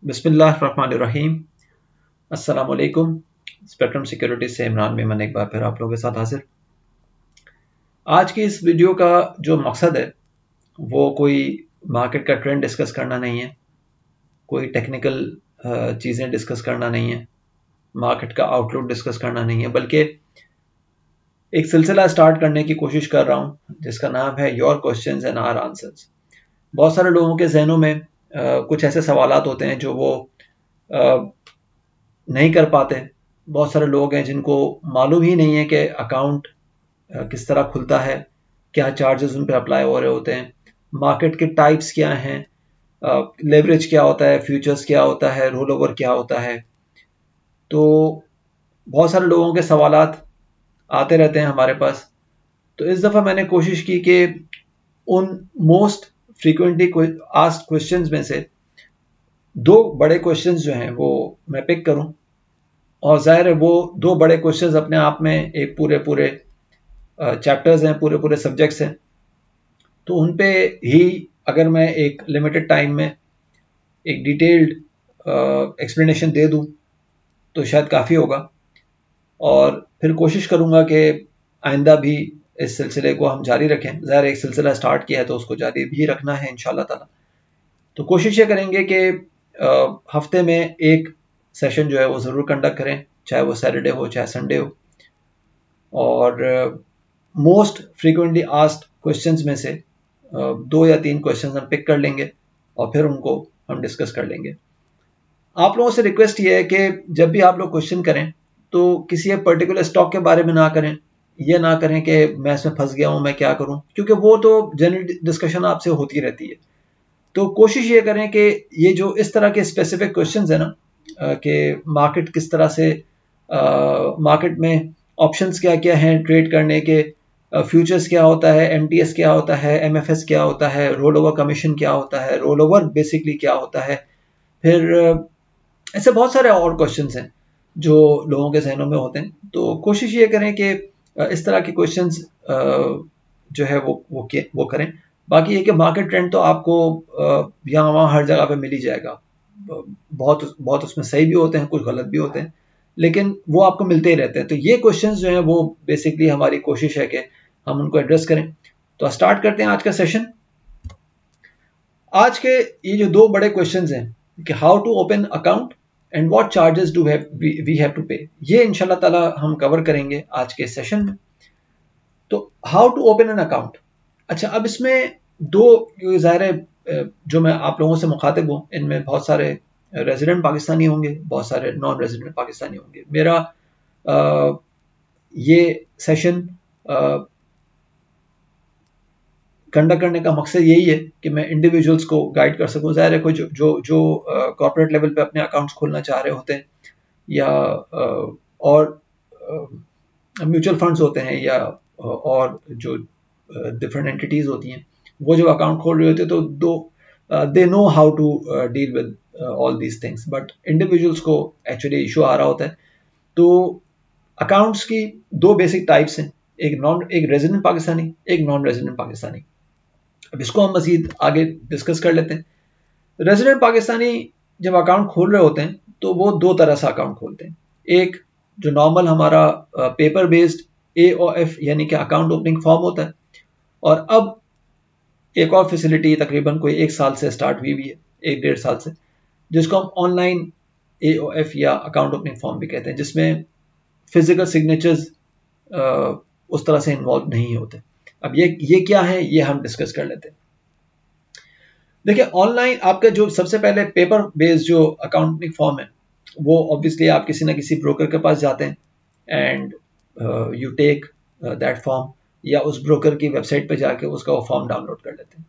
बिस्मिल्लाहिर्रहमानिर्रहीम। अस्सलाम वालेकुम। स्पेक्ट्रम सिक्योरिटी से इमरान मेमन एक बार फिर आप लोगों के साथ हाजिर। आज की इस वीडियो का जो मकसद है वो कोई मार्केट का ट्रेंड डिस्कस करना नहीं है, कोई टेक्निकल चीज़ें डिस्कस करना नहीं है, मार्केट का आउटलुक डिस्कस करना नहीं है, बल्कि एक सिलसिला स्टार्ट करने की कोशिश कर रहा हूँ जिसका नाम है your questions and our answers. बहुत सारे लोगों के जहनों में कुछ ऐसे सवालात होते हैं जो वो नहीं कर पाते। बहुत सारे लोग हैं जिनको मालूम ही नहीं है कि अकाउंट किस तरह खुलता है, क्या चार्जेस उन पर अप्लाई हो रहे होते हैं, मार्केट के टाइप्स क्या हैं, लेवरेज क्या होता है, फ्यूचर्स क्या होता है, रोल ओवर क्या होता है। तो बहुत सारे लोगों के सवालात आते रहते हैं हमारे पास। तो इस दफ़ा मैंने कोशिश की कि उन मोस्ट फ्रीक्वेंटली आस्क्ड क्वेश्चंस में से दो बड़े क्वेश्चंस जो हैं वो मैं पिक करूं, और जाहिर है वो दो बड़े क्वेश्चंस अपने आप में एक पूरे पूरे चैप्टर्स हैं, पूरे पूरे सब्जेक्ट्स हैं। तो उन पे ही अगर मैं एक लिमिटेड टाइम में एक डिटेल्ड एक्सप्लेनेशन दे दूं तो शायद काफ़ी होगा, और फिर कोशिश करूंगा कि आइंदा भी इस सिलसिले को हम जारी रखें। ज़ाहिर एक सिलसिला स्टार्ट किया है तो उसको जारी भी रखना है इंशाल्लाह ताला। तो कोशिश ये करेंगे कि हफ्ते में एक सेशन जो है वो ज़रूर कंडक्ट करें, चाहे वो सैटरडे हो चाहे संडे हो। और मोस्ट फ्रीक्वेंटली आस्क्ड क्वेश्चंस में से दो या तीन क्वेश्चंस हम पिक कर लेंगे और फिर उनको हम डिस्कस कर लेंगे। आप लोगों से रिक्वेस्ट ये है कि जब भी आप लोग क्वेश्चन करें तो किसी एक पर्टिकुलर स्टॉक के बारे में ना करें, ये ना करें कि मैं इसमें फंस गया हूँ, मैं क्या करूँ, क्योंकि वो तो जनरल डिस्कशन आपसे होती रहती है। तो कोशिश ये करें कि ये जो इस तरह के स्पेसिफिक क्वेश्चंस है ना, कि मार्केट किस तरह से, मार्केट में ऑप्शंस क्या क्या हैं ट्रेड करने के, फ्यूचर्स क्या होता है, एमटीएस क्या होता है, एमएफएस क्या होता है, रोल ओवर कमीशन क्या होता है, रोल ओवर बेसिकली क्या होता है, फिर ऐसे बहुत सारे और क्वेश्चंस हैं जो लोगों के जहनों में होते हैं। तो कोशिश ये करें कि इस तरह के क्वेश्चंस जो है वो करें। बाकी ये कि मार्केट ट्रेंड तो आपको यहाँ वहाँ हर जगह पे मिल ही जाएगा। बहुत बहुत उसमें सही भी होते हैं, कुछ गलत भी होते हैं, लेकिन वो आपको मिलते ही रहते हैं। तो ये क्वेश्चंस जो हैं वो बेसिकली हमारी कोशिश है कि हम उनको एड्रेस करें। तो स्टार्ट करते हैं आज का सेशन। आज के ये जो दो बड़े क्वेश्चंस हैं कि how to open account and what charges do we have to pay, ये इंशाल्लाह ताला हम कवर करेंगे आज के सेशन में। तो how to open an account. अच्छा, अब इसमें दो, ज़ाहिर है जो मैं आप लोगों से मुखातिब हूँ इनमें बहुत सारे रेजिडेंट पाकिस्तानी होंगे, बहुत सारे नॉन रेजिडेंट पाकिस्तानी होंगे। मेरा ये सेशन कंडक्ट करने का मकसद यही है कि मैं इंडिविजुअल्स को गाइड कर सकूं। ज़ाहिर है कोई जो जो जो कॉर्पोरेट लेवल पे अपने अकाउंट्स खोलना चाह रहे होते हैं, या और म्यूचुअल फंड्स होते हैं, या और जो डिफरेंट एंटिटीज़ होती हैं, वो जब अकाउंट खोल रहे होते हैं तो they know how to deal with all these things, but individuals को एक्चुअली इशू आ रहा होता है। तो अकाउंट्स की दो बेसिक टाइप्स हैं, एक रेजिडेंट पाकिस्तानी, एक नॉन रेजिडेंट पाकिस्तानी। अब इसको हम मजीद आगे डिस्कस कर लेते हैं। रेजिडेंट पाकिस्तानी जब अकाउंट खोल रहे होते हैं तो वो दो तरह से अकाउंट खोलते हैं। एक जो नॉर्मल हमारा पेपर बेस्ड AOF यानी कि अकाउंट ओपनिंग फॉर्म होता है, और अब एक और फैसिलिटी तकरीबन कोई 1 साल से स्टार्ट हुई है, 1-1.5 साल से, जिसको हम ऑनलाइन AOF या अकाउंट ओपनिंग फॉर्म भी कहते हैं, जिसमें फिजिकल सिग्नेचर्स उस तरह से इन्वॉल्व नहीं होते। अब ये क्या है, ये हम डिस्कस कर लेते हैं। देखिए, ऑनलाइन आपका जो सबसे पहले पेपर बेस्ड जो अकाउंटिंग फॉर्म है, वो ऑब्वियसली आप किसी ना किसी ब्रोकर के पास जाते हैं and you take that form, या उस ब्रोकर की वेबसाइट पे जाके उसका वो फॉर्म डाउनलोड कर लेते हैं,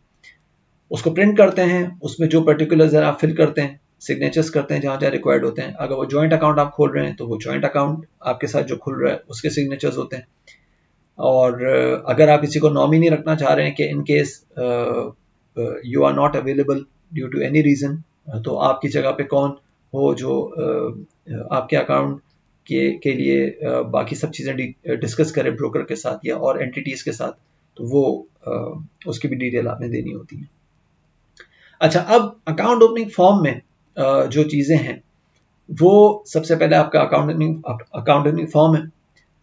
उसको प्रिंट करते हैं, उसमें जो पर्टिकुलर्स हैं आप फिल करते हैं, सिग्नेचर्स करते हैं जहाँ जहाँ रिक्वायर्ड होते हैं। अगर वो जॉइंट अकाउंट आप खोल रहे हैं तो वो जॉइंट अकाउंट आपके साथ जो खुल रहा है उसके सिग्नेचर्स होते हैं। और अगर आप किसी को नॉमिनी रखना चाह रहे हैं कि in case you are not available due to any reason, तो आपकी जगह पे कौन हो जो आपके अकाउंट के लिए बाकी सब चीज़ें डिस्कस करे ब्रोकर के साथ या और एंटिटीज़ के साथ, तो वो उसकी भी डिटेल आपने देनी होती है। अच्छा, अब अकाउंट ओपनिंग फॉर्म में जो चीज़ें हैं वो सबसे पहले आपका अकाउंटिंग फॉर्म है,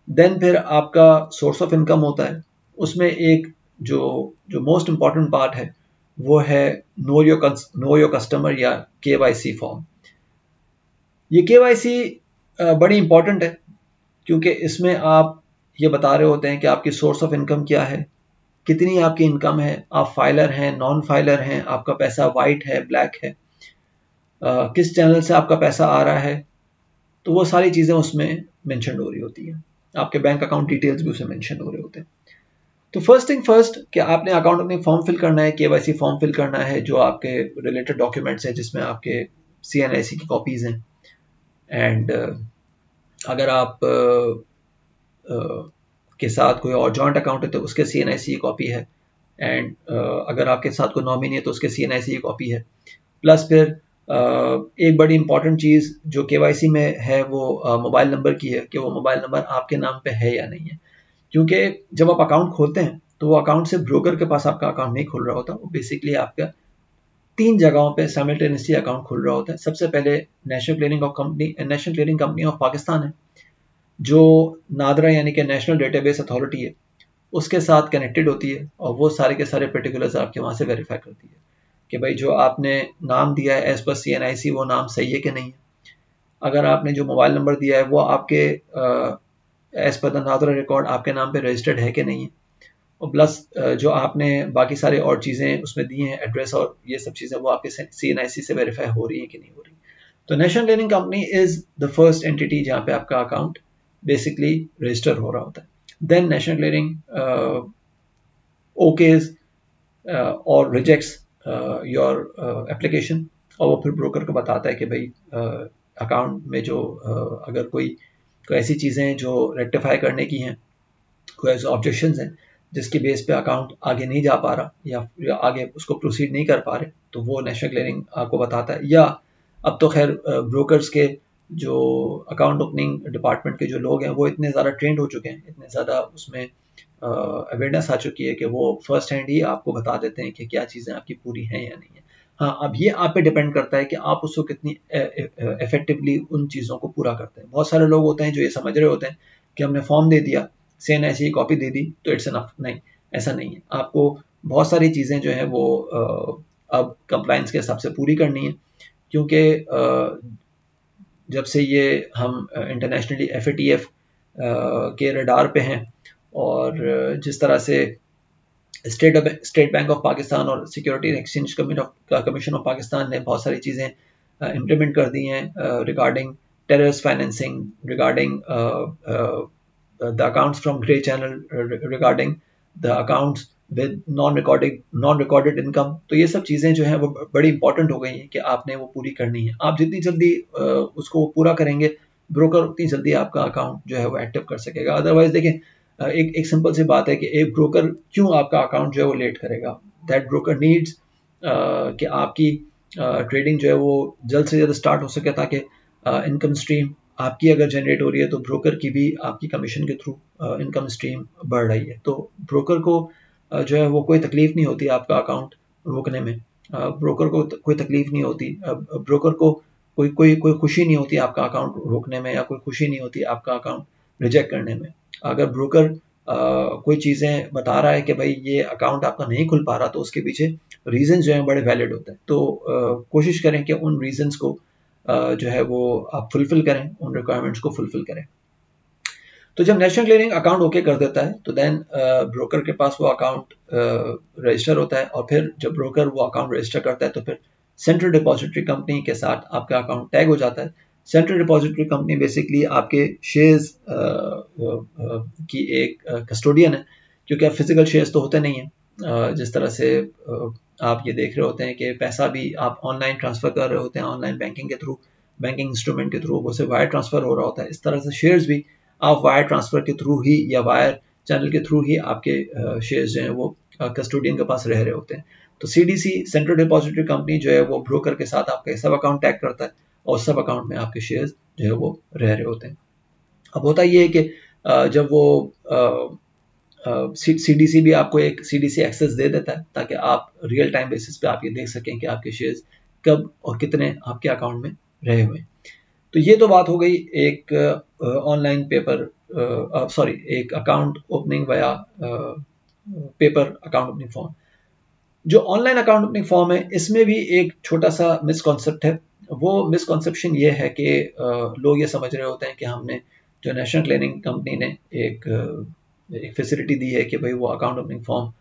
देन फिर आपका सोर्स ऑफ इनकम होता है। उसमें एक जो जो मोस्ट इम्पॉर्टेंट पार्ट है वो है नो योर कस्टमर या केवाईसी फॉर्म। ये केवाईसी बड़ी इंपॉर्टेंट है क्योंकि इसमें आप ये बता रहे होते हैं कि आपकी सोर्स ऑफ इनकम क्या है, कितनी आपकी इनकम है, आप फाइलर हैं, नॉन फाइलर हैं, आपका पैसा वाइट है, ब्लैक है, किस चैनल से आपका पैसा आ रहा है, तो वो सारी चीज़ें उसमें मेंशन हो रही होती हैं। आपके बैंक अकाउंट डिटेल्स भी उसमें मेंशन हो रहे होते हैं। तो फर्स्ट थिंग फर्स्ट कि आपने अकाउंट में फॉर्म फिल करना है, केवाईसी फॉर्म फिल करना है, जो आपके रिलेटेड डॉक्यूमेंट्स हैं जिसमें आपके सीएनआईसी की कॉपीज़ हैं। एंड अगर आप के साथ कोई और जॉइंट अकाउंट है तो उसके सीएनआईसी की कॉपी है। एंड अगर आपके साथ कोई नॉमिनी है तो उसके सीएनआईसी की कॉपी है। प्लस फिर एक बड़ी इंपॉर्टेंट चीज़ जो केवाईसी में है वो मोबाइल नंबर की है कि वो मोबाइल नंबर आपके नाम पे है या नहीं है। क्योंकि जब आप अकाउंट खोलते हैं तो वो अकाउंट से ब्रोकर के पास आपका अकाउंट नहीं खुल रहा होता, वो बेसिकली आपका 3 जगहों पे साइमल्टेनियसली अकाउंट खुल रहा होता है। सबसे पहले national clearing company of Pakistan है, जो नादरा यानी कि नेशनल डेटाबेस अथॉरिटी है, उसके साथ कनेक्टेड होती है और वो सारे के सारे पर्टिकुलर्स आपके वहाँ से वेरीफाई करती है कि भाई जो आपने नाम दिया है एज पर सीएनआईसी वो नाम सही है कि नहीं है। अगर आपने जो मोबाइल नंबर दिया है वो आपके as per the NADRA record आपके नाम पे रजिस्टर्ड है कि नहीं है। और प्लस जो आपने बाकी सारे और चीज़ें उसमें दी हैं, एड्रेस और ये सब चीज़ें, वो आपके सीएनआईसी से वेरीफाई हो रही हैं कि नहीं हो रही। तो national clearing company is the first entity जहाँ पे आपका अकाउंट बेसिकली रजिस्टर हो रहा होता है। देन नेशनल क्लियरिंग ओकेज और रिजेक्ट्स योर एप्लीकेशन, और वो फिर ब्रोकर को बताता है कि भाई अकाउंट में जो अगर कोई ऐसी चीज़ें हैं जो रेक्टिफाई करने की हैं, कोई ऐसे ऑब्जेक्शंस हैं जिसके बेस पे अकाउंट आगे नहीं जा पा रहा या आगे उसको प्रोसीड नहीं कर पा रहे, तो वो नेशनल क्लियरिंग आपको बताता है। या अब तो खैर ब्रोकर्स के जो अकाउंट ओपनिंग डिपार्टमेंट के जो लोग हैं वो इतने ज़्यादा ट्रेंड हो चुके हैं, इतने ज़्यादा उसमें अवेयरनेस आ चुकी है कि वो फर्स्ट हैंड ही आपको बता देते हैं कि क्या चीज़ें आपकी पूरी हैं या नहीं है। हाँ, अब ये आप पे डिपेंड करता है कि आप उसको कितनी इफेक्टिवली उन चीज़ों को पूरा करते हैं। बहुत सारे लोग होते हैं जो ये समझ रहे होते हैं कि हमने फॉर्म दे दिया, सीएनआईसी की कॉपी दे दी तो इट्स इनफ। नहीं, ऐसा नहीं है। आपको बहुत सारी चीज़ें जो है वो अब कंप्लाइंस के हिसाब से पूरी करनी है, क्योंकि जब से ये हम इंटरनेशनली एफएटीएफ के रडार पे हैं और जिस तरह से स्टेट बैंक ऑफ पाकिस्तान और security and exchange commission of Pakistan ने बहुत सारी चीज़ें इम्प्लीमेंट कर दी हैं regarding terrorist financing, regarding the accounts from grey channel, regarding the accounts with non recorded income. तो ये सब चीज़ें जो हैं वो बड़ी इंपॉर्टेंट हो गई हैं कि आपने वो पूरी करनी है। आप जितनी जल्दी उसको पूरा करेंगे, ब्रोकर उतनी जल्दी आपका अकाउंट जो है वो एक्टिव कर सकेगा। अदरवाइज देखें, एक सिंपल सी बात है कि एक ब्रोकर क्यों आपका अकाउंट जो है वो लेट करेगा। दैट ब्रोकर नीड्स कि आपकी ट्रेडिंग जो है वो जल्द से जल्द स्टार्ट हो सके, ताकि इनकम स्ट्रीम आपकी अगर जनरेट हो रही है तो ब्रोकर की भी आपकी कमीशन के थ्रू इनकम स्ट्रीम बढ़ रही है। तो ब्रोकर को जो है वो कोई तकलीफ नहीं होती आपका अकाउंट रोकने में। ब्रोकर को कोई तकलीफ नहीं होती, ब्रोकर को कोई खुशी नहीं होती आपका अकाउंट रोकने में, या कोई खुशी नहीं होती आपका अकाउंट रिजेक्ट करने में। अगर ब्रोकर कोई चीज़ें बता रहा है कि भाई ये अकाउंट आपका नहीं खुल पा रहा, तो उसके पीछे रीजन जो है बड़े वैलिड होते हैं। तो कोशिश करें कि उन रीजंस को जो है वो आप फुलफिल करें, उन रिक्वायरमेंट्स को फुलफिल करें। तो जब नेशनल क्लियरिंग अकाउंट ओके कर देता है तो देन ब्रोकर के पास वो अकाउंट रजिस्टर होता है, और फिर जब ब्रोकर वो अकाउंट रजिस्टर करता है तो फिर सेंट्रल डिपॉजिटरी कंपनी के साथ आपका अकाउंट टैग हो जाता है। सेंट्रल डिपॉजिटरी कंपनी बेसिकली आपके शेयर्स की एक कस्टोडियन है, क्योंकि अब फिजिकल शेयर्स तो होते नहीं हैं। जिस तरह से आप ये देख रहे होते हैं कि पैसा भी आप ऑनलाइन ट्रांसफ़र कर रहे होते हैं, ऑनलाइन बैंकिंग के थ्रू, बैंकिंग इंस्ट्रूमेंट के थ्रू, वो सिर्फ वायर ट्रांसफ़र हो रहा होता है। इस तरह से शेयर्स भी आप वायर ट्रांसफ़र के थ्रू ही या वायर चैनल के थ्रू ही आपके शेयर्स जो हैं वो कस्टोडियन के पास रह रहे होते हैं। तो सीडीसी सेंट्रल डिपॉजिटरी कंपनी जो है वो ब्रोकर के साथ आपका सब अकाउंट टैग करता है, और सब अकाउंट में आपके शेयर्स जो है वो रह रहे होते हैं। अब होता ये है कि जब वो सीडीसी भी आपको एक सीडीसी एक्सेस दे देता है, ताकि आप रियल टाइम बेसिस पे आप ये देख सकें कि आपके शेयर्स कब और कितने आपके अकाउंट में रहे हुए। तो ये तो बात हो गई एक ऑनलाइन पेपर एक account opening via paper account opening form. जो ऑनलाइन अकाउंट ओपनिंग फॉर्म है, इसमें भी एक छोटा सा मिसकॉन्सेप्ट है। वो मिसकॉन्सेप्शन ये है कि लोग ये समझ रहे होते हैं कि हमने जो नेशनल क्लीनिंग कंपनी ने एक फैसिलिटी दी है कि भाई वो account opening form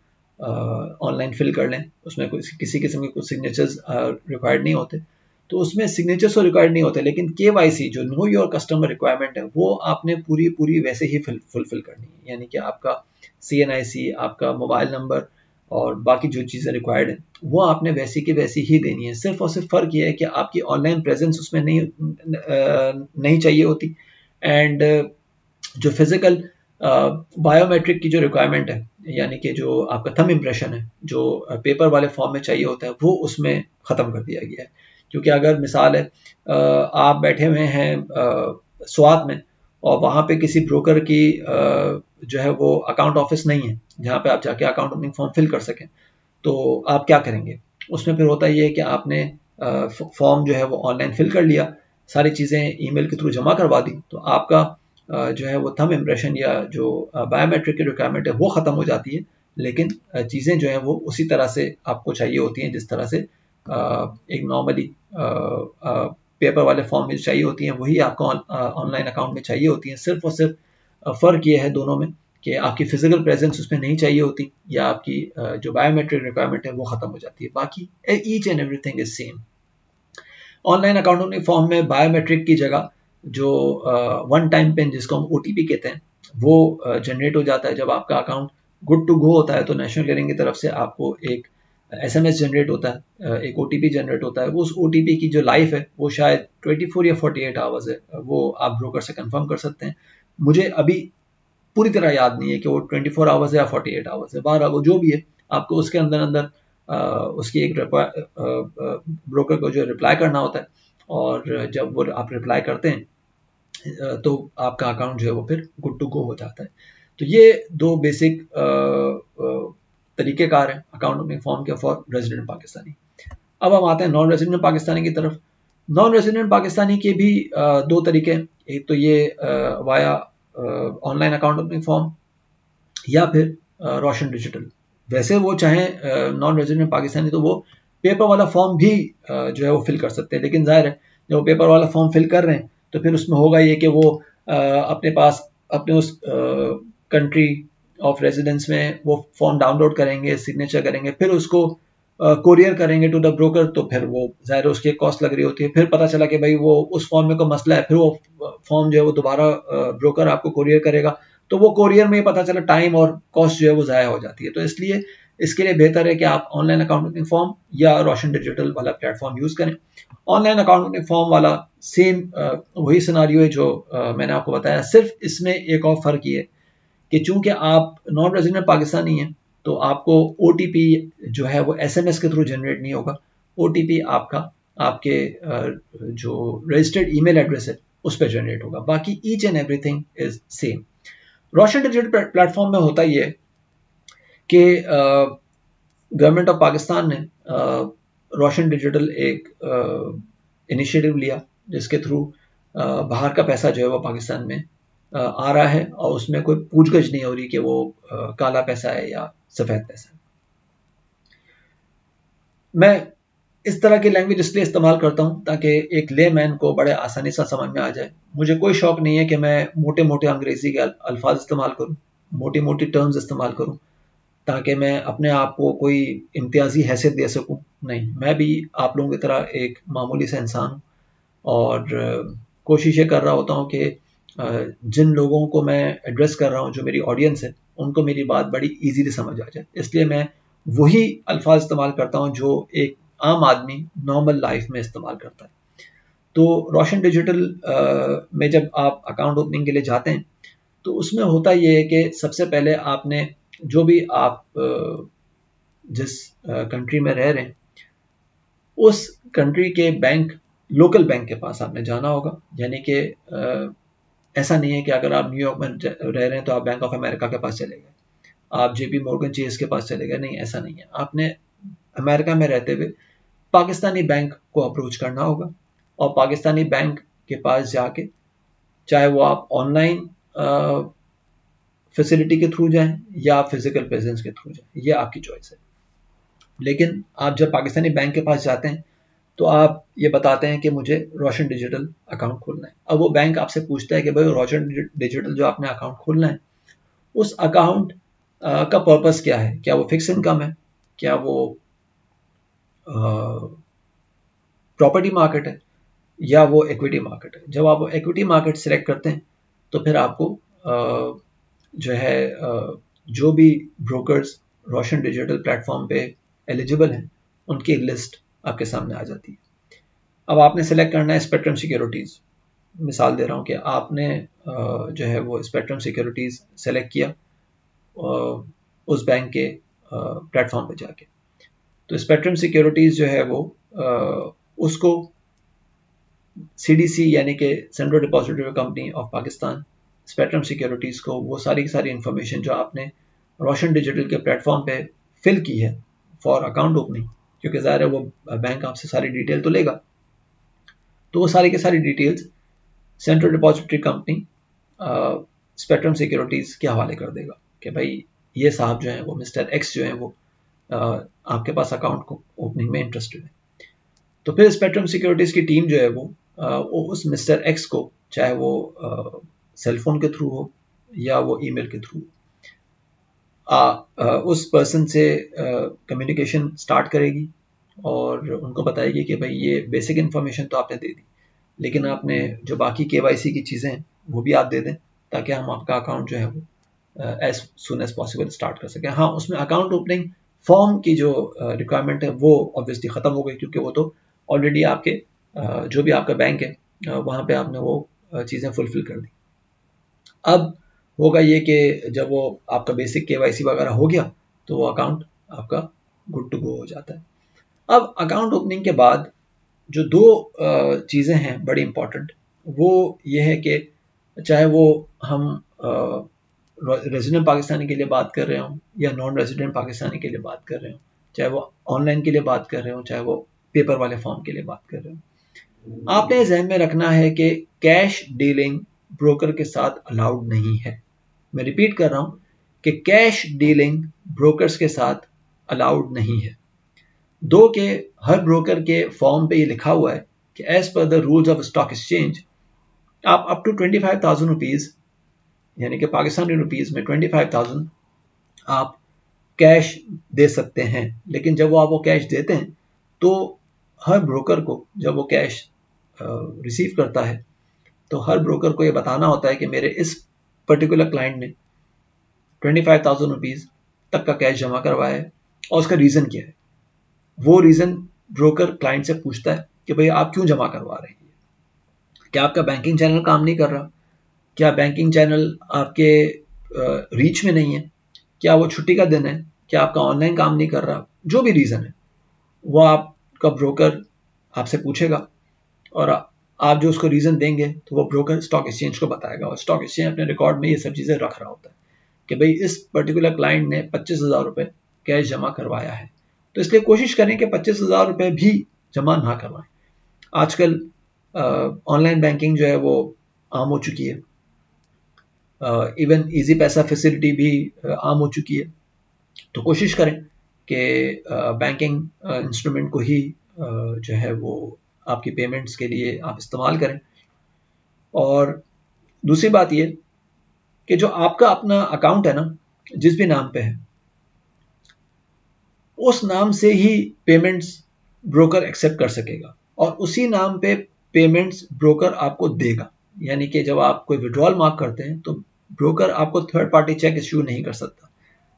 online fill कर लें, उसमें कोई किसी किस्म के कुछ सिग्नेचर्स रिक्वायर्ड नहीं होते। तो उसमें सिग्नेचर्स तो रिक्वायर्ड नहीं होते, लेकिन केवाईसी जो नो योर कस्टमर रिक्वायरमेंट है, वो आपने पूरी पूरी वैसे ही फुलफिल करनी है। यानी कि आपका CNIC, आपका मोबाइल नंबर और बाकी जो चीज़ें रिक्वायर्ड हैं, वो आपने वैसी की वैसी ही देनी है। सिर्फ और सिर्फ फ़र्क ये है कि आपकी ऑनलाइन प्रेजेंस उसमें नहीं चाहिए होती। एंड जो फिजिकल बायोमेट्रिक की जो रिक्वायरमेंट है, यानी कि जो आपका थंब इम्प्रेशन है, जो पेपर वाले फॉर्म में चाहिए होता है, वो उसमें ख़त्म कर दिया गया है। क्योंकि अगर मिसाल है आप बैठे हुए हैं स्वात में और वहाँ पे किसी ब्रोकर की जो है वो अकाउंट ऑफिस नहीं है जहाँ पे आप जाके अकाउंट ओपनिंग फॉर्म फिल कर सकें, तो आप क्या करेंगे? उसमें फिर होता ये है कि आपने फॉर्म जो है वो ऑनलाइन फिल कर लिया, सारी चीज़ें ईमेल के थ्रू जमा करवा दी, तो आपका जो है वो थंब इम्प्रेशन या जो बायोमेट्रिक की रिक्वायरमेंट है वो ख़त्म हो जाती है। लेकिन चीज़ें जो हैं वो उसी तरह से आपको चाहिए होती हैं जिस तरह से एक नॉर्मली पेपर वाले फॉर्म में चाहिए होती हैं, वही आपको ऑनलाइन अकाउंट में चाहिए होती हैं। सिर्फ और सिर्फ फ़र्क ये है दोनों में कि आपकी फिजिकल प्रेजेंस उसमें नहीं चाहिए होती, या आपकी जो बायोमेट्रिक रिक्वायरमेंट है वो ख़त्म हो जाती है। बाकी each and everything is same. Online account opening form में बायोमेट्रिक की जगह जो वन टाइम पिन, जिसको हम OTP कहते हैं, वो जनरेट हो जाता है। जब आपका अकाउंट गुड टू गो होता है तो नेशनल क्लीयरिंग की तरफ से आपको एक SMS जनरेट होता है, एक OTP जनरेट होता है। वो उस OTP की जो लाइफ है वो शायद 24 या 48 आवर्स है, वो आप ब्रोकर से कंफर्म कर सकते हैं। मुझे अभी पूरी तरह याद नहीं है कि वो 24 आवर्स है या 48 आवर्स है, बहरहाल वो जो भी है, आपको उसके अंदर अंदर उसकी एक ब्रोकर को जो रिप्लाई करना होता है, और जब वो आप रिप्लाई करते हैं तो आपका अकाउंट जो है वो फिर गुड टू गो हो जाता है। तो ये दो बेसिक तरीक़ेकार हैं अकाउंट ओपनिंग फॉर्म के फॉर रेजिडेंट पाकिस्तानी। अब हम आते हैं नॉन रेजिडेंट पाकिस्तानी की तरफ। नॉन रेजिडेंट पाकिस्तानी के भी दो तरीके हैं। एक तो ये via online account opening form, या फिर रोशन डिजिटल। वैसे वो चाहे नॉन रेजिडेंट पाकिस्तानी तो वो पेपर वाला फॉर्म भी जो है वो फिल कर सकते हैं, लेकिन जाहिर है जब वो पेपर वाला फॉर्म फिल कर रहे हैं तो फिर उसमें होगा ये कि वो अपने पास अपने उस कंट्री ऑफ रेजिडेंस में वो फॉर्म डाउनलोड करेंगे, सिग्नेचर करेंगे, फिर उसको कोरियर करेंगे टू द ब्रोकर, तो फिर वो ज़ाहिर उसकी कॉस्ट लग रही होती है। फिर पता चला कि भाई वो उस फॉर्म में कोई मसला है, फिर वो फॉर्म जो है वो दोबारा ब्रोकर आपको कोरियर करेगा, तो वो कोरियर में पता चला टाइम और कॉस्ट जो है वो ज़ाया हो जाती है। तो इसलिए इसके लिए बेहतर है कि आप ऑनलाइन अकाउंट ओपनिंग फॉर्म या रोशन डिजिटल वाला प्लेटफॉर्म यूज़ करें। ऑनलाइन अकाउंट ओपनिंग फॉर्म वाला सेम वही सिनारियो है जो मैंने आपको बताया। सिर्फ इसमें एक और फ़र्क ये है कि चूंकि आप नॉन रेजिडेंट पाकिस्तानी हैं, तो आपको OTP जो है वो SMS के थ्रू जनरेट नहीं होगा। OTP आपका आपके जो रजिस्टर्ड ईमेल एड्रेस है उस पर जनरेट होगा। बाकी each and everything is same. Roshan digital platform में होता ये है कि गवर्नमेंट ऑफ पाकिस्तान ने रोशन डिजिटल एक इनिशिएटिव लिया जिसके थ्रू बाहर का पैसा जो है वो पाकिस्तान में आ रहा है, और उसमें कोई पूछगछ नहीं हो रही कि वो काला पैसा है या सफ़ेद पैसा है। मैं इस तरह की लैंग्वेज इसलिए इस्तेमाल करता हूँ ताकि एक लेमैन को बड़े आसानी से समझ में आ जाए। मुझे कोई शौक नहीं है कि मैं मोटे मोटे अंग्रेज़ी के अल्फाज इस्तेमाल करूँ, मोटी मोटी टर्म्स इस्तेमाल करूँ, ताकि मैं अपने आप को कोई इम्तियाजी हैसियत दे सकूँ। नहीं, मैं भी आप लोगों की तरह एक मामूली सा इंसान हूँ, और कोशिश ये कर रहा होता हूँ कि जिन लोगों को मैं एड्रेस कर रहा हूँ, जो मेरी ऑडियंस है, उनको मेरी बात बड़ी ईजीली समझ आ जाए। इसलिए मैं वही अल्फाज इस्तेमाल करता हूँ जो एक आम आदमी नॉर्मल लाइफ में इस्तेमाल करता है। तो रोशन डिजिटल में जब आप अकाउंट ओपनिंग के लिए जाते हैं तो उसमें होता ये है कि सबसे पहले आपने जो भी आप जिस कंट्री में रह रहे हैं उस कंट्री के बैंक, लोकल बैंक के पास आपने जाना होगा। यानी कि ऐसा नहीं है कि अगर आप न्यूयॉर्क में रह रहे हैं तो आप बैंक ऑफ अमेरिका के पास चले गए, आप JP मोर्गन चेस के पास चले गए। नहीं, ऐसा नहीं है। आपने अमेरिका में रहते हुए पाकिस्तानी बैंक को अप्रोच करना होगा और पाकिस्तानी बैंक के पास जाके, चाहे वो आप ऑनलाइन फैसिलिटी के थ्रू जाएं या फिजिकल प्रेजेंस के थ्रू जाएं, ये आपकी चॉइस है। लेकिन आप जब पाकिस्तानी बैंक के पास जाते हैं तो आप ये बताते हैं कि मुझे रोशन डिजिटल अकाउंट खोलना है। अब वो बैंक आपसे पूछता है कि भाई रोशन डिजिटल जो आपने अकाउंट खोलना है, उस अकाउंट का पर्पस क्या है? क्या वो फिक्स इनकम है? क्या वो प्रॉपर्टी मार्केट है? या वो इक्विटी मार्केट है? जब आप इक्विटी मार्केट सिलेक्ट करते हैं तो फिर आपको जो है जो भी ब्रोकर्स रोशन डिजिटल प्लेटफॉर्म पे एलिजिबल हैं उनकी लिस्ट आपके सामने आ जाती है। अब आपने सेलेक्ट करना है स्पेक्ट्रम सिक्योरिटीज़। मिसाल दे रहा हूँ कि आपने जो है वो स्पेक्ट्रम सिक्योरिटीज़ सेलेक्ट किया उस बैंक के प्लेटफॉर्म पे जाके, तो स्पेक्ट्रम सिक्योरिटीज़ जो है वो उसको CDC यानी कि central depository company of Pakistan spectrum securities को वो सारी इंफॉर्मेशन जो आपने रोशन डिजिटल के प्लेटफॉर्म पे फिल की है फॉर अकाउंट ओपनिंग, क्योंकि ज़ाहिर है वो बैंक आपसे सारी डिटेल तो लेगा, तो वो सारी की सारी details central depository company spectrum securities के हवाले कर देगा कि भाई ये साहब जो हैं वो मिस्टर एक्स जो हैं वो आपके पास अकाउंट को ओपनिंग में इंटरेस्टेड है। तो फिर स्पेक्ट्रम सिक्योरिटीज़ की टीम जो है वो उस मिस्टर एक्स को, चाहे वो सेलफोन के थ्रू हो या वो ईमेल के थ्रू, उस पर्सन से कम्युनिकेशन स्टार्ट करेगी और उनको बताएगी कि भाई ये बेसिक इन्फॉर्मेशन तो आपने दे दी, लेकिन आपने जो बाकी KYC की चीज़ें हैं वो भी आप दे दें ताकि हम आपका अकाउंट जो है वो as soon as possible start कर सकें। हाँ, उसमें अकाउंट ओपनिंग फॉर्म की जो रिक्वायरमेंट है वो ऑब्वियसली ख़त्म हो गई, क्योंकि वो तो ऑलरेडी आपके जो भी आपका बैंक है वहाँ पे आपने वो चीज़ें फुलफिल कर दी। अब होगा ये कि जब वो आपका बेसिक KYC वगैरह हो गया तो वो अकाउंट आपका गुड टू गो हो जाता है। अब अकाउंट ओपनिंग के बाद जो दो चीज़ें हैं बड़ी इंपॉर्टेंट, वो ये है कि चाहे वो हम रेजिडेंट पाकिस्तानी के लिए बात कर रहे हों या नॉन रेजिडेंट पाकिस्तानी के लिए बात कर रहे हों, चाहे वो ऑनलाइन के लिए बात कर रहे हों, चाहे वो पेपर वाले फॉर्म के लिए बात कर रहे हों, आपने ज़हन में रखना है कि कैश डीलिंग ब्रोकर के साथ अलाउड नहीं है। मैं रिपीट कर रहा हूँ कि कैश डीलिंग ब्रोकर्स के साथ अलाउड नहीं है। दो के हर ब्रोकर के फॉर्म पे ये लिखा हुआ है कि as per the rules of stock exchange आप अप टू 25,000 रुपीज़ यानी कि पाकिस्तानी रुपीज़ में 25,000 आप कैश दे सकते हैं। लेकिन जब आप वो कैश देते हैं तो हर ब्रोकर को जब वो कैश रिसीव करता है तो हर ब्रोकर को ये बताना होता है कि मेरे इस पर्टिकुलर क्लाइंट ने 25,000 रुपीज़ तक का कैश जमा करवाया है और उसका रीज़न क्या है। वो रीज़न ब्रोकर क्लाइंट से पूछता है कि भाई आप क्यों जमा करवा रहे हैं, क्या आपका बैंकिंग चैनल काम नहीं कर रहा, क्या बैंकिंग चैनल आपके रीच में नहीं है, क्या वो छुट्टी का दिन है, क्या आपका ऑनलाइन काम नहीं कर रहा, जो भी रीज़न है वो आपका ब्रोकर आपसे पूछेगा और आप जो उसको रीज़न देंगे तो वो ब्रोकर स्टॉक एक्सचेंज को बताएगा और स्टॉक एक्सचेंज अपने रिकॉर्ड में ये सब चीज़ें रख रहा होता है कि भाई इस पर्टिकुलर क्लाइंट ने 25,000 रुपये कैश जमा करवाया है। तो इसलिए कोशिश करें कि 25,000 रुपये भी जमा ना करवाएं। आजकल ऑनलाइन बैंकिंग जो है वो आम हो चुकी है, इवन इजी पैसा फैसिलिटी भी आम हो चुकी है। तो कोशिश करें कि बैंकिंग इंस्ट्रूमेंट को ही जो है वो आपकी पेमेंट्स के लिए आप इस्तेमाल करें। और दूसरी बात ये कि जो आपका अपना अकाउंट है ना, जिस भी नाम पे है उस नाम से ही पेमेंट्स ब्रोकर एक्सेप्ट कर सकेगा और उसी नाम पे पेमेंट्स ब्रोकर आपको देगा। यानी कि जब आप कोई विड्रॉल मार्क करते हैं तो ब्रोकर आपको थर्ड पार्टी चेक इश्यू नहीं कर सकता।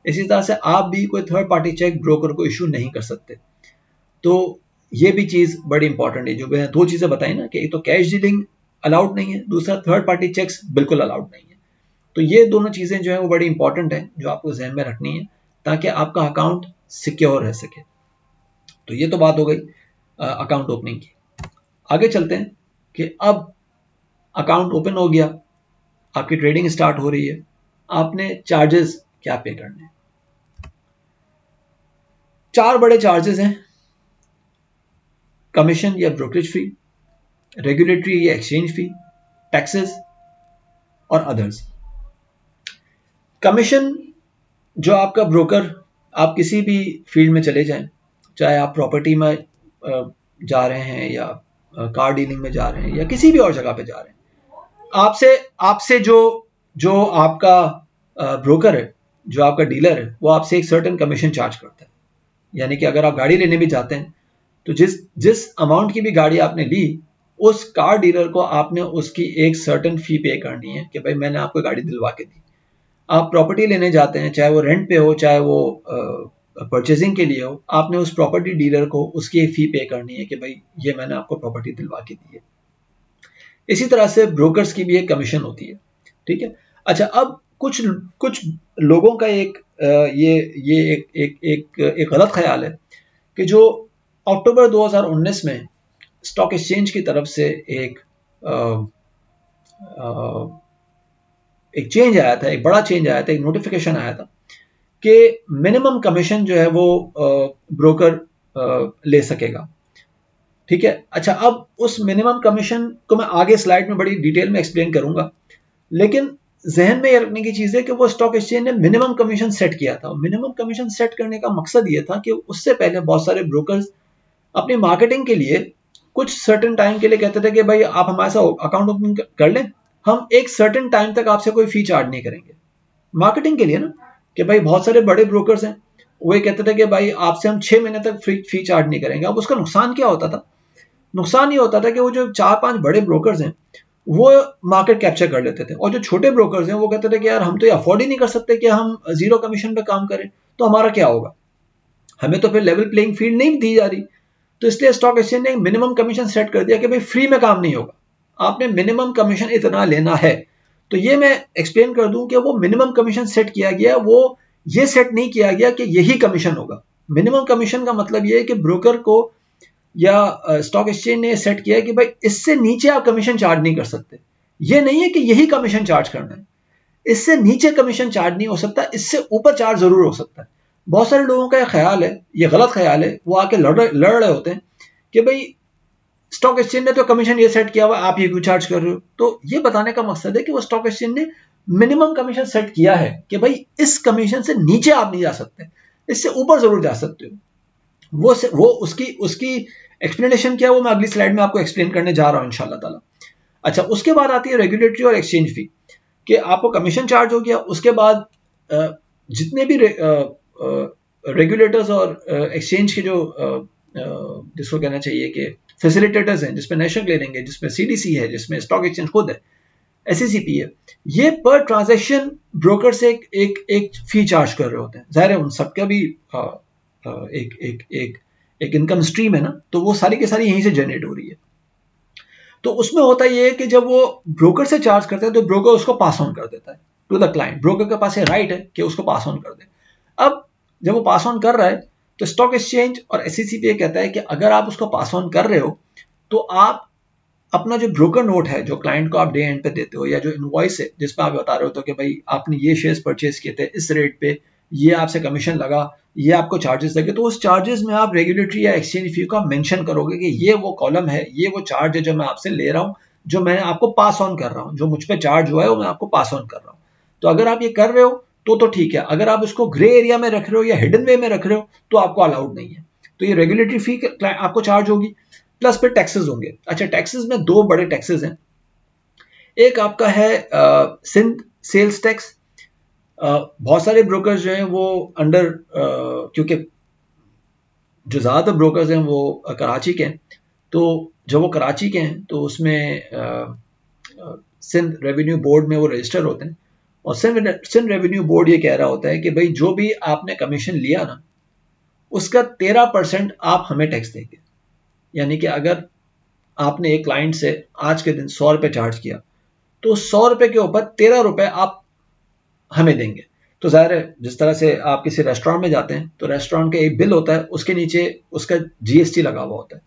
इसी तरह से आप भी कोई थर्ड पार्टी चेक ब्रोकर को इश्यू नहीं कर सकते। तो ये भी चीज़ बड़ी इंपॉर्टेंट है। जो मैंने दो चीज़ें बताई ना कि एक तो कैश डीलिंग अलाउड नहीं है, दूसरा थर्ड पार्टी चेक्स बिल्कुल अलाउड नहीं है। तो ये दोनों चीज़ें जो है वो बड़ी इंपॉर्टेंट है जो आपको जहन में रखनी है ताकि आपका अकाउंट सिक्योर रह सके। तो ये तो बात हो गई अकाउंट ओपनिंग की। आगे चलते हैं कि अब अकाउंट ओपन हो गया, आपकी ट्रेडिंग स्टार्ट हो रही है, आपने चार्जेस क्या पे करने हैं। 4 बड़े चार्जेस हैं कमीशन या ब्रोकरेज फी, रेगुलेटरी या एक्सचेंज फी, टैक्सेस और अदर्स। कमीशन जो आपका ब्रोकर, आप किसी भी फील्ड में चले जाएं, चाहे आप प्रॉपर्टी में जा रहे हैं या कार डीलिंग में जा रहे हैं या किसी भी और जगह पे जा रहे हैं, आपसे आपसे जो जो आपका ब्रोकर है, जो आपका डीलर है, वो आपसे एक सर्टेन कमीशन चार्ज करता है। यानी कि अगर आप गाड़ी लेने भी जाते हैं तो जिस जिस अमाउंट की भी गाड़ी आपने ली, उस कार डीलर को आपने उसकी एक सर्टेन फी पे करनी है कि भाई मैंने आपको गाड़ी दिलवा के दी। आप प्रॉपर्टी लेने जाते हैं, चाहे वो रेंट पे हो चाहे वो परचेजिंग के लिए हो, आपने उस प्रॉपर्टी डीलर को उसकी एक फी पे करनी है कि भाई ये मैंने आपको प्रॉपर्टी दिलवा के दी है। इसी तरह से ब्रोकर्स की भी एक कमीशन होती है, ठीक है। अच्छा, अब कुछ कुछ लोगों का ये एक गलत ख्याल है कि जो अक्टूबर 2019 में स्टॉक एक्सचेंज की तरफ से एक चेंज आया था, एक बड़ा चेंज आया था, एक नोटिफिकेशन आया था कि मिनिमम कमीशन जो है वो ब्रोकर ले सकेगा, ठीक है। अच्छा, अब उस मिनिमम कमीशन को मैं आगे स्लाइड में बड़ी डिटेल में एक्सप्लेन करूंगा, लेकिन जहन में ये रखने की चीज है कि वो स्टॉक एक्सचेंज ने मिनिमम कमीशन सेट किया था। मिनिमम कमीशन सेट करने का मकसद ये था कि उससे पहले बहुत सारे ब्रोकर्स अपनी मार्केटिंग के लिए कुछ सर्टेन टाइम के लिए कहते थे कि भाई आप हमारे साथ अकाउंट ओपन कर लें, हम एक सर्टेन टाइम तक आपसे कोई फी चार्ज नहीं करेंगे। मार्केटिंग के लिए ना, कि भाई बहुत सारे बड़े ब्रोकर्स हैं, वो ये कहते थे कि भाई आपसे हम 6 महीने तक फी चार्ज नहीं करेंगे। अब उसका नुकसान क्या होता था? नुकसान ये होता था कि वो जो 4-5 बड़े ब्रोकर्स हैं वो मार्केट कैप्चर कर लेते थे, और जो छोटे ब्रोकर्स हैं वो कहते थे कि यार हम तो ये अफोर्ड ही नहीं कर सकते कि हम जीरो कमीशन पे काम करें, तो हमारा क्या होगा, हमें तो फिर लेवल प्लेइंग फील्ड नहीं दी जा रही। तो इसलिए स्टॉक एक्सचेंज ने मिनिमम कमीशन सेट कर दिया कि भाई फ्री में काम नहीं होगा, आपने मिनिमम कमीशन इतना लेना है। तो ये मैं एक्सप्लेन कर दूं कि वो मिनिमम कमीशन सेट किया गया, वो ये सेट नहीं किया गया कि यही कमीशन होगा। मिनिमम कमीशन का मतलब ये है कि ब्रोकर को या स्टॉक एक्सचेंज ने सेट किया है कि भाई इससे नीचे आप कमीशन चार्ज नहीं कर सकते। ये नहीं है कि यही कमीशन चार्ज करना है, इससे नीचे कमीशन चार्ज नहीं हो सकता, इससे ऊपर चार्ज जरूर हो सकता है। बहुत सारे लोगों का ये ख्याल है, ये गलत ख्याल है, वो आके लड़ रहे होते हैं कि भाई स्टॉक एक्सचेंज ने तो कमीशन ये सेट किया हुआ, आप ये क्यों चार्ज कर रहे हो। तो ये बताने का मकसद है कि वो स्टॉक एक्सचेंज ने मिनिमम कमीशन सेट किया है कि भाई इस कमीशन से नीचे आप नहीं जा सकते, इससे ऊपर जरूर जा सकते हो। वो उसकी उसकी एक्सप्लेनेशन क्या है वो मैं अगली स्लाइड में आपको एक्सप्लेन करने जा रहा हूं इंशाल्लाह ताला। अच्छा, उसके बाद आती है रेगुलेटरी और एक्सचेंज फी, कि आपको कमीशन चार्ज हो गया। उसके बाद जितने भी रेगुलेटर्स और एक्सचेंज के जो जिसको कहना चाहिए कि फैसिलिटेटर्स हैं, जिसमें नेशनल क्लियरिंग है, जिसमें सीडीसी है, जिसमें स्टॉक एक्सचेंज खुद है, एसईसीपी है, ये पर ट्रांजैक्शन ब्रोकर से एक फी चार्ज कर रहे होते हैं। जाहिर है उन सबका भी एक एक एक एक इनकम स्ट्रीम है ना, तो वो सारी की सारी यहीं से जनरेट हो रही है। तो उसमें होता ये है कि जब वो ब्रोकर से चार्ज करता है तो ब्रोकर उसको पास ऑन कर देता है टू द क्लाइंट। ब्रोकर के पास ये राइट है कि उसको पास ऑन कर दे। अब जब वो पास ऑन कर रहा है तो स्टॉक एक्सचेंज और एसईसीपी कहता है कि अगर आप उसको पास ऑन कर रहे हो तो आप अपना जो ब्रोकर नोट है जो क्लाइंट को आप डे एंड पे देते हो, या जो इनवॉइस है जिसमें आप बता रहे हो तो कि भाई आपने ये शेयर्स परचेज किए थे इस रेट पे, ये आपसे कमीशन लगा, ये आपको चार्जेस लगे, तो उस चार्जेस में आप रेगुलेटरी या एक्सचेंज फी का मेंशन करोगे कि ये वो कॉलम है, ये वो चार्ज है जो मैं आपसे ले रहा हूँ, जो मैंने आपको पास ऑन कर रहा हूँ, जो मुझ पर चार्ज हुआ है वो मैं आपको पास ऑन कर रहा हूँ। तो अगर आप ये कर रहे हो तो ठीक है। अगर आप उसको ग्रे एरिया में रख रहे हो या हिडन वे में रख रहे हो तो आपको अलाउड नहीं है। तो ये रेगुलेटरी फी आपको चार्ज होगी, प्लस फिर टैक्सेस होंगे। अच्छा, टैक्सेस में दो बड़े टैक्सेस हैं। एक आपका है सिंध सेल्स टैक्स। बहुत सारे ब्रोकर्स जो हैं वो अंडर क्योंकि जो ज़्यादातर ब्रोकर्स हैं वो कराची के हैं, तो जब वो कराची के हैं तो उसमें सिंध रेवेन्यू बोर्ड में वो रजिस्टर होते हैं, और सिंध रेवेन्यू बोर्ड ये कह रहा होता है कि भाई जो भी आपने कमीशन लिया ना उसका 13% आप हमें टैक्स देंगे। यानी कि अगर आपने एक क्लाइंट से आज के दिन 100 रुपये चार्ज किया तो 100 रुपये के ऊपर 13 रुपये आप हमें देंगे। तो जाहिर है जिस तरह से आप किसी रेस्टोरेंट में जाते हैं तो रेस्टोरेंट का एक बिल होता है, उसके नीचे उसका जीएसटी लगा हुआ होता है,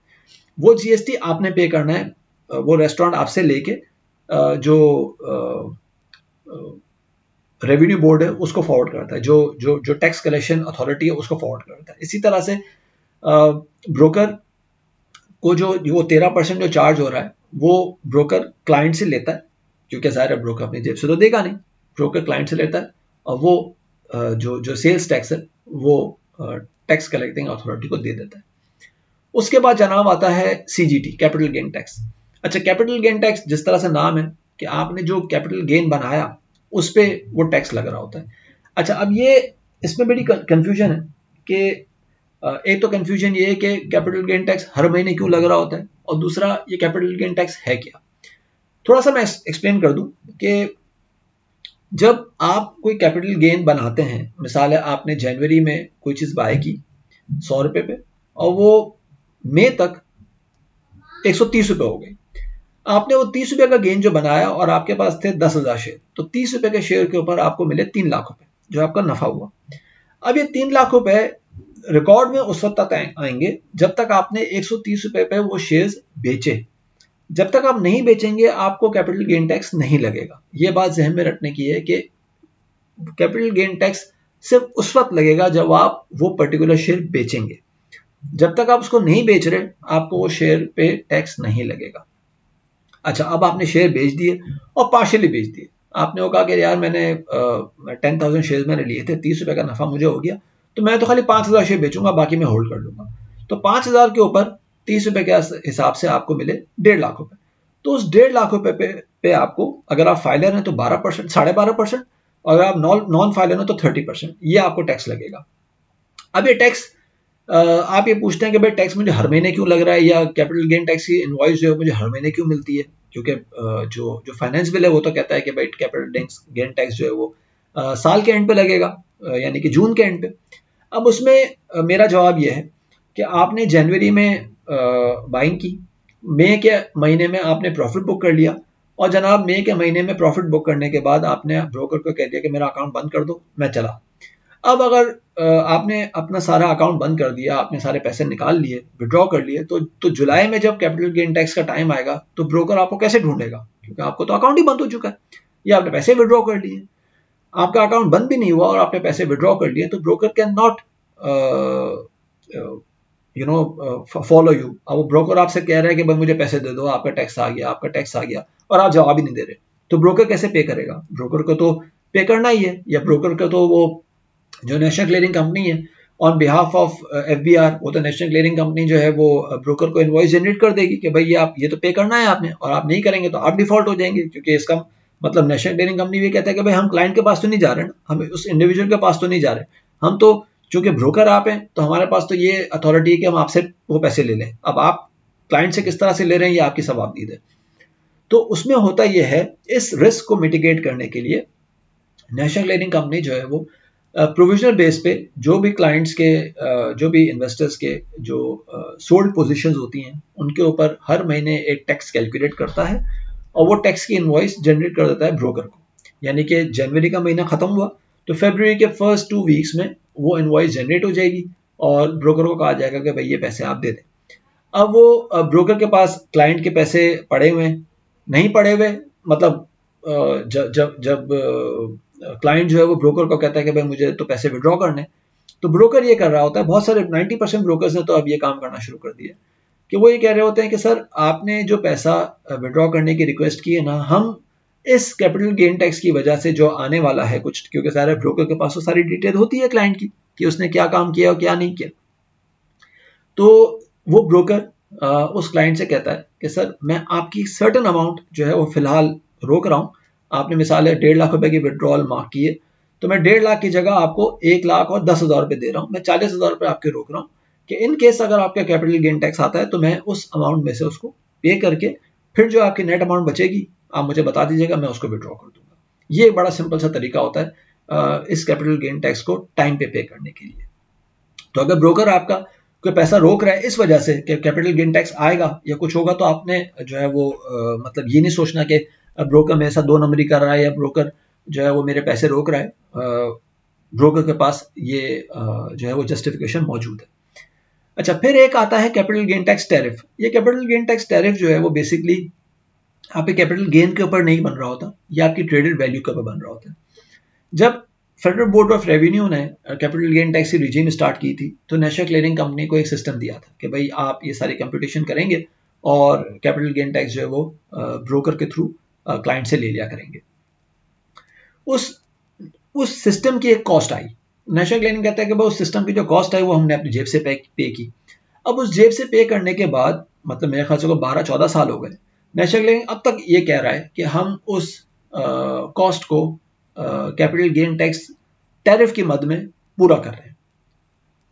वो जीएसटी आपने पे करना है। वो रेस्टोरेंट आपसे लेके जो रेवेन्यू बोर्ड है उसको फॉरवर्ड करता है, जो जो जो टैक्स कलेक्शन अथॉरिटी है उसको फॉरवर्ड करता है। इसी तरह से ब्रोकर को जो वो 13% जो चार्ज हो रहा है वो ब्रोकर क्लाइंट से लेता है, क्योंकि ज़ाहिर है ब्रोकर अपनी जेब से तो देगा नहीं, ब्रोकर क्लाइंट से लेता है और वो जो जो सेल्स टैक्स है वो टैक्स कलेक्टिंग अथॉरिटी को दे देता है। उसके बाद जनाब आता है सीजीटी, कैपिटल गेन टैक्स। अच्छा, कैपिटल गेन टैक्स जिस तरह से नाम है कि आपने जो कैपिटल गेन बनाया उस पर वो टैक्स लग रहा होता है। अच्छा, अब ये इसमें बड़ी कंफ्यूजन है कि एक तो कंफ्यूजन ये है कि कैपिटल गेन टैक्स हर महीने क्यों लग रहा होता है, और दूसरा ये कैपिटल गेन टैक्स है क्या। थोड़ा सा मैं एक्सप्लेन कर दूं कि जब आप कोई कैपिटल गेन बनाते हैं, मिसाल है आपने जनवरी में कोई चीज बाय की 100 रुपए पे और वो मई तक 130 रुपए हो गई, आपने वो 30 रुपए का गेन जो बनाया और आपके पास थे 10,000 शेयर, तो 30 रुपए के शेयर के ऊपर आपको मिले 3 लाख रुपए जो आपका नफा हुआ। अब ये 3 लाख रुपए रिकॉर्ड में उस वक्त तक आएंगे जब तक आपने 130 रुपए पे वो शेयर्स बेचे। जब तक आप नहीं बेचेंगे आपको कैपिटल गेन टैक्स नहीं लगेगा। ये बात ज़हन में रखने की है कि कैपिटल गेन टैक्स सिर्फ उस वक्त लगेगा जब आप वो पर्टिकुलर शेयर बेचेंगे। जब तक आप उसको नहीं बेच रहे आपको वो शेयर पे टैक्स नहीं लगेगा। अच्छा, अब आपने शेयर बेच दिए और पार्शियली बेच दिए। आपने वो कहा कि यार मैंने 10,000 शेयर मैंने लिए थे, 30 रुपए का नफा मुझे हो गया, तो मैं तो खाली 5,000 शेयर बेचूंगा, बाकी मैं होल्ड कर लूंगा। तो 5,000 के ऊपर 30 रुपए के हिसाब से आपको मिले 1.5 लाख रुपए। तो उस 1.5 लाख रुपए पे आपको, अगर आप फाइलर हैं तो 12%, 12.5%, और अगर आप नॉन फाइलर हैं तो 30%, ये आपको टैक्स लगेगा। अब ये टैक्स आप ये पूछते हैं कि भाई टैक्स मुझे हर महीने क्यों लग रहा है, या कैपिटल गेन टैक्स की इनवॉइस जो है मुझे हर महीने क्यों मिलती है, क्योंकि जो जो फाइनेंस बिल है वो तो कहता है कि भाई कैपिटल गेन टैक्स जो है वो साल के एंड पे लगेगा, यानी कि जून के एंड पे। अब उसमें मेरा जवाब ये है कि आपने जनवरी में बाइंग की, मई के महीने में आपने प्रॉफिट बुक कर लिया, और जनाब मई के महीने में प्रॉफिट बुक करने के बाद आपने ब्रोकर को कह दिया कि मेरा अकाउंट बंद कर दो, मैं चला। अब अगर आपने अपना सारा अकाउंट बंद कर दिया, आपने सारे पैसे निकाल लिए, विड्रॉ कर लिए, तो जुलाई में जब कैपिटल गेन टैक्स का टाइम आएगा तो ब्रोकर आपको कैसे ढूंढेगा, क्योंकि आपको तो अकाउंट ही बंद हो चुका है, या आपने पैसे विड्रॉ कर लिए। आपका अकाउंट बंद भी नहीं हुआ और आपने पैसे विड्रॉ कर लिए, तो broker can not follow you. अब वो ब्रोकर आपसे कह रहा है कि भाई मुझे पैसे दे दो, आपका टैक्स आ गया, आपका टैक्स आ गया, और आप जवाब ही नहीं दे रहे, तो ब्रोकर कैसे पे करेगा। ब्रोकर को तो पे करना ही है, या ब्रोकर को तो वो जो नेशनल क्लियरिंग कंपनी है ऑन बिहाफ ऑफ एफबीआर, वो तो नेशनल क्लियरिंग कंपनी जो है वो ब्रोकर को इनवॉइस जनरेट कर देगी कि भाई ये आप ये तो पे करना है आपने, और आप नहीं करेंगे तो आप डिफॉल्ट हो जाएंगे, क्योंकि इसका मतलब नेशनल क्लियरिंग कंपनी भी कहता है कि भाई हम क्लाइंट के पास तो नहीं जा रहे ना, हम उस इंडिविजुअल के पास तो नहीं जा रहे, हम तो चूंकि ब्रोकर आप हैं तो हमारे पास तो ये अथॉरिटी है कि हम आपसे वो पैसे ले लें। अब आप क्लाइंट से किस तरह से ले रहे हैं ये आपकी सवाबदीद है। तो उसमें होता यह है, इस रिस्क को मिटिगेट करने के लिए नेशनल क्लियरिंग कंपनी जो है वो प्रोविजनल बेस पे जो भी क्लाइंट्स के जो भी इन्वेस्टर्स के जो सोल्ड पोजीशंस होती हैं उनके ऊपर हर महीने एक टैक्स कैलकुलेट करता है, और वो टैक्स की इनवॉइस जनरेट कर देता है ब्रोकर को। यानी कि जनवरी का महीना खत्म हुआ तो फरवरी के फर्स्ट 2 वीक्स में वो इनवॉइस जनरेट हो जाएगी और ब्रोकर को कहा जाएगा कि भाई ये पैसे आप दे दें। अब वो ब्रोकर के पास क्लाइंट के पैसे पड़े हुए हैं, नहीं पड़े हुए, मतलब जब जब जब क्लाइंट जो है वो ब्रोकर को कहता है कि भाई मुझे तो पैसे विड्रॉ करने, तो ब्रोकर ये कर रहा होता है, बहुत सारे 90% ब्रोकर्स ने तो अब ये काम करना शुरू कर दिया कि वो ये कह रहे होते हैं कि सर आपने जो पैसा विड्रॉ करने की रिक्वेस्ट की है ना, हम इस कैपिटल गेन टैक्स की वजह से जो आने वाला है कुछ, क्योंकि सारे ब्रोकर के पास तो सारी डिटेल होती है क्लाइंट की कि उसने क्या काम किया और क्या नहीं किया, तो वो ब्रोकर उस क्लाइंट से कहता है कि सर मैं आपकी सर्टेन अमाउंट जो है वो फिलहाल रोक रहा हूँ। आपने मिसाल है 1.5 लाख रुपए की विड्रॉल मार्क की है, तो मैं 1.5 लाख की जगह आपको 1 लाख और 10,000 रुपए दे रहा हूँ, मैं 40,000 रुपए आपके रोक रहा हूँ कि इन केस अगर आपका कैपिटल गेन टैक्स आता है तो मैं उस अमाउंट में से उसको पे करके फिर जो आपकी नेट अमाउंट बचेगी आप मुझे बता दीजिएगा, मैं उसको विड्रॉ कर दूंगा। ये एक बड़ा सिंपल सा तरीका होता है इस कैपिटल गेन टैक्स को टाइम पे करने के लिए। तो अगर ब्रोकर आपका कोई पैसा रोक रहा है इस वजह से कि कैपिटल गेन टैक्स आएगा या कुछ होगा, तो आपने जो है वो मतलब ये नहीं सोचना कि ब्रोकर मेरे साथ 2 नंबरी कर रहा है या ब्रोकर जो है वो मेरे पैसे रोक रहा है। ब्रोकर के पास ये जो है वो जस्टिफिकेशन मौजूद है। अच्छा, फिर एक आता है कैपिटल गेन टैक्स टैरिफ। ये कैपिटल गेन टैक्स टैरिफ जो है वो बेसिकली आपके कैपिटल गेन के ऊपर नहीं बन रहा होता, ये आपकी ट्रेडेड वैल्यू के ऊपर बन रहा होता है। जब फेडरल बोर्ड ऑफ रेवेन्यू ने कैपिटल गेन टैक्स की रिजीम स्टार्ट की थी, तो नेशनल क्लियरिंग कंपनी को एक सिस्टम दिया था कि भाई आप ये सारी कंप्यूटेशन करेंगे और कैपिटल गेन टैक्स जो है वो ब्रोकर के थ्रू क्लाइंट से ले लिया करेंगे। उस उस सिस्टम की एक कॉस्ट आई। नेशनल क्लियरिंग कहता है कि भाई उस सिस्टम की जो कॉस्ट आई वो हमने अपनी जेब से पे की। अब उस जेब से पे करने के बाद मतलब मेरे ख्याल से 12-14 साल हो गए, नेशनल क्लियरिंग अब तक ये कह रहा है कि हम उस कॉस्ट को कैपिटल गेन टैक्स टैरिफ की मद में पूरा कर रहे हैं।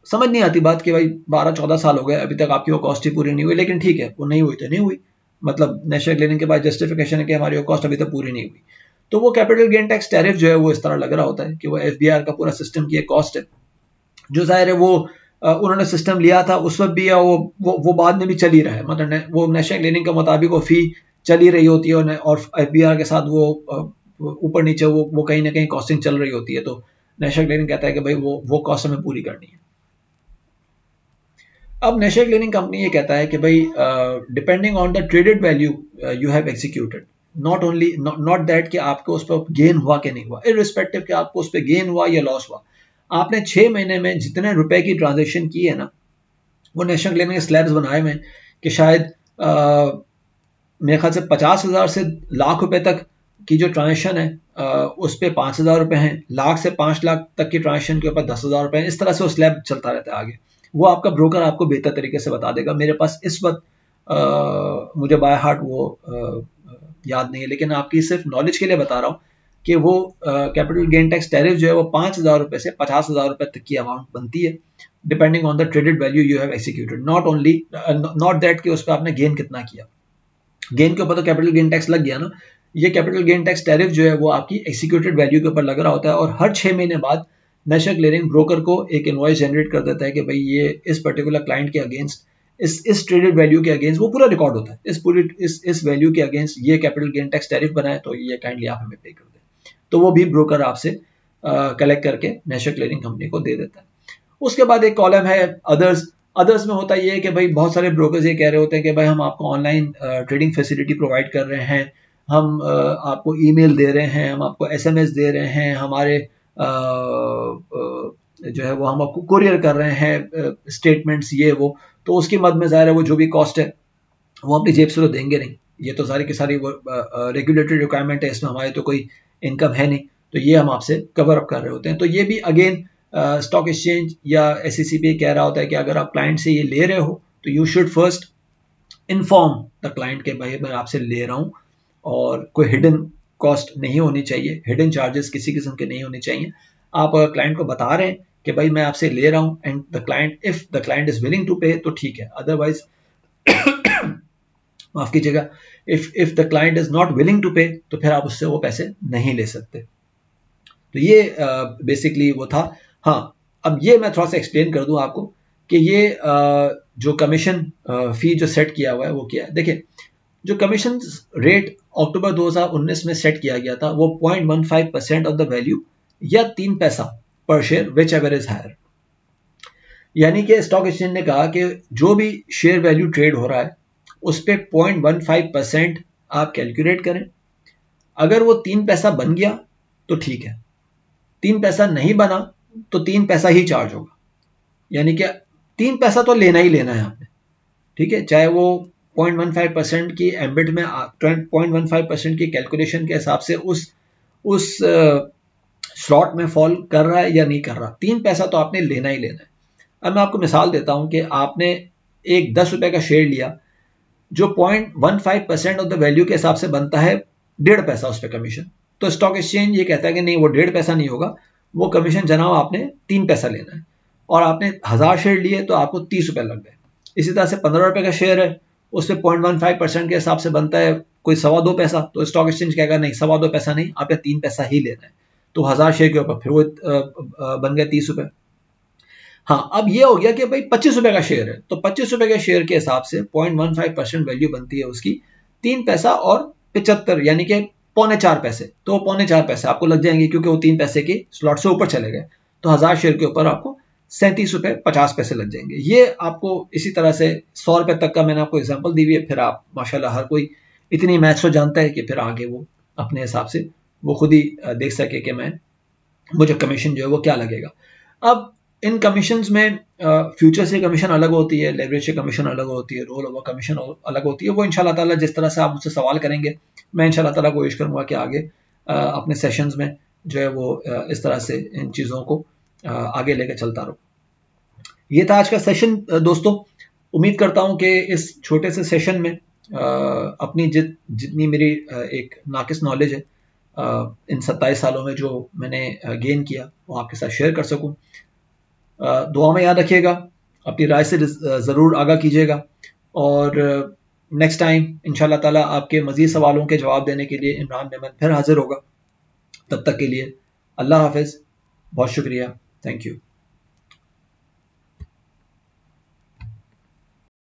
समझ नहीं आती बात कि भाई 12-14 साल हो गए अभी तक आपकी वो कॉस्ट ही पूरी नहीं हुई, लेकिन ठीक है वो नहीं हुई तो नहीं हुई, मतलब नेशनल क्लियरिंग के बाद जस्टिफिकेशन है कि हमारी वो कॉस्ट अभी तक पूरी नहीं हुई। तो वो कैपिटल गेन टैक्स टैरिफ जो है वो इस तरह लग रहा होता है कि वो एफबीआर का पूरा सिस्टम की एक कॉस्ट है, जो जाहिर है वो उन्होंने सिस्टम लिया था उस वक्त भी, या वो बाद में भी चल ही रहा है, मतलब वो नेशनल क्लियरिंग के मुताबिक वो फी चल ही रही होती है और एफबीआर के साथ वो ऊपर नीचे वो कहीं ना कहीं कॉस्टिंग चल रही होती है। तो नेशनल क्लियरिंग कहता है कि भाई वो कॉस्ट हमें पूरी करनी है। अब नेशनल क्लियरिंग कंपनी ये कहता है कि भाई depending on the traded value you have executed, not only not that कि आपको उस पर गेन हुआ कि नहीं हुआ, इररिस्पेक्टिव कि आपको उस पर गेन हुआ या लॉस हुआ, आपने 6 महीने में जितने रुपए की ट्रांजेक्शन की है ना, वो नेशनल क्लियरिंग के स्लैब्स बनाए हुए कि शायद मेरे ख्याल से 50,000 से लाख रुपए तक की जो ट्रांजेक्शन है उस पर 5,000 रुपए हैं, लाख से 5 लाख तक की ट्रांजेक्शन के ऊपर 10,000 रुपए हैं। इस तरह से वो स्लैब चलता रहता है आगे। वो आपका ब्रोकर आपको बेहतर तरीके से बता देगा। मेरे पास इस वक्त मुझे बाय हार्ट वो याद नहीं है, लेकिन आपकी सिर्फ नॉलेज के लिए बता रहा हूँ कि वो कैपिटल गेन टैक्स टैरिफ जो है वो 5,000 रुपए से 50,000 रुपए तक की अमाउंट बनती है, depending on the traded value you have executed, not that कि उस पर आपने गेन कितना किया। गेन के ऊपर तो कैपिटल गेन टैक्स लग गया ना, ये कैपिटल गेन टैक्स टैरिफ जो है वो आपकी एक्सिक्यूटेड वैल्यू के ऊपर लग रहा होता है, और हर 6 महीने बाद नेशनल क्लियरिंग ब्रोकर को एक इनवॉइस जनरेट कर देता है कि भाई ये इस पर्टिकुलर क्लाइंट के अगेंस्ट इस ट्रेडेड वैल्यू के अगेंस्ट वो पूरा रिकॉर्ड होता है, इस वैल्यू के अगेंस्ट ये कैपिटल गेन टैक्स टैरिफ बनाए, तो ये काइंडली आप हमें पे कर दें। तो वो भी ब्रोकर आपसे कलेक्ट करके नेशनल क्लियरिंग कंपनी को दे देता है। उसके बाद एक कॉलम है अदर्स। अदर्स में होता ये है कि भाई बहुत सारे ब्रोकर्स ये कह रहे होते हैं कि भाई हम आपको ऑनलाइन ट्रेडिंग फैसिलिटी प्रोवाइड कर रहे हैं, हम आपको ईमेल दे रहे हैं, हम आपको एसएमएस दे रहे हैं, हमारे जो है वो हम आपको कुरियर कर रहे हैं स्टेटमेंट्स ये वो, तो उसकी मद में ज़ाहिर है वो जो भी कॉस्ट है वो अपनी जेब से तो देंगे नहीं, ये तो सारी की सारी वो रेगुलेटरी रिक्वायरमेंट है, इसमें हमारी तो कोई इनकम है नहीं, तो ये हम आपसे कवर अप कर रहे होते हैं। तो ये भी अगेन स्टॉक एक्सचेंज या एसईसी पे कह रहा होता है कि अगर आप क्लाइंट से ये ले रहे हो तो you should first inform the client के भाई मैं आपसे ले रहा हूँ, और कोई हिडन कॉस्ट नहीं होनी चाहिए, हिडन चार्जेस किसी किस्म के नहीं होने चाहिए। आप क्लाइंट को बता रहे हैं कि भाई मैं आपसे ले रहा हूँ, and the client if the client is willing to pay तो ठीक है, अदरवाइज माफ कीजिएगा, if the client is not willing to pay तो फिर आप उससे वो पैसे नहीं ले सकते। तो ये बेसिकली वो था। हाँ, अब ये मैं थोड़ा सा एक्सप्लेन कर दूं आपको कि ये जो कमीशन फी जो सेट किया हुआ है वो क्या है। देखिए, जो कमीशन रेट अक्टूबर 2019 में सेट किया गया था वो 0.15% ऑफ द वैल्यू या 3 पैसा पर share whichever is higher. यानी कि स्टॉक एक्सचेंज ने कहा कि जो भी शेयर वैल्यू ट्रेड हो रहा है उस पर 0.15% आप कैलकुलेट करें। अगर वो 3 पैसा बन गया तो ठीक है, 3 पैसा नहीं बना तो 3 पैसा ही चार्ज होगा, यानी कि 3 पैसा तो लेना ही लेना है आपने, ठीक है, चाहे वो 0.15% की एम्बिट में 0.15% की कैलकुलेशन के हिसाब से उस स्लॉट में फॉल कर रहा है या नहीं कर रहा, 3 पैसा तो आपने लेना ही लेना है। अब मैं आपको मिसाल देता हूं कि आपने एक 10 रुपए का शेयर लिया जो 0.15% ऑफ द वैल्यू के हिसाब से बनता है 1.5 पैसा उस पर कमीशन, तो स्टॉक एक्सचेंज ये कहता है कि नहीं वो 1.5 पैसा नहीं होगा, वो कमीशन जनाब आपने 3 पैसा लेना है, और आपने 1000 शेयर लिए तो आपको 30 रुपए लग गए। इसी तरह से 15 रुपए का शेयर है, उस पर 0.15% के हिसाब से बनता है कोई 2.25 पैसा, तो स्टॉक एक्सचेंज कहेगा नहीं 2.25 पैसा नहीं, आपने 3 पैसा ही लेना है, तो 1000 शेयर के ऊपर फिर वो बन गए 30 रुपए। हाँ, अब ये हो गया कि भाई 25 रुपए का शेयर है, तो 25 रुपए के शेयर के हिसाब से 0.15% वैल्यू बनती है उसकी 3 पैसा और 75 यानी कि 3.25 पैसे, तो 3.25 पैसे आपको लग जाएंगे क्योंकि वो 3 पैसे के स्लॉट से ऊपर चले गए, तो 1000 शेयर के ऊपर आपको 37 रुपए 50 पैसे लग जाएंगे। ये आपको इसी तरह से 100 रुपए तक का मैंने आपको एग्जाम्पल दी हुई है, फिर आप माशाल्लाह हर कोई इतनी मैथ्स को जानता है कि फिर आगे वो अपने हिसाब से वो खुद ही देख सके कि मैं मुझे कमीशन जो है वो क्या लगेगा। अब इन कमीशंस में फ्यूचर से कमीशन अलग होती है, लेवरेज से कमीशन अलग होती है, रोल ओवर कमीशन अलग होती है। वो इंशाल्लाह ताला जिस तरह से आप मुझसे सवाल करेंगे, मैं इंशाल्लाह ताला कोशिश करूंगा कि आगे अपने सेशंस में जो है वो इस तरह से इन चीज़ों को आगे लेके चलता रहूँ। ये था आज का सेशन दोस्तों। उम्मीद करता हूँ कि इस छोटे से सेशन में अपनी जितनी मेरी एक नाकिस नॉलेज है इन 27 सालों में जो मैंने गेन किया वो आपके साथ शेयर कर सकूं। दुआ में याद रखिएगा, अपनी राय से ज़रूर आगाह कीजिएगा, और नेक्स्ट टाइम इंशाल्लाह ताला आपके मज़ीद सवालों के जवाब देने के लिए इमरान मेमन फिर हाजिर होगा। तब तक के लिए अल्लाह हाफिज़, बहुत शुक्रिया, थैंक यू।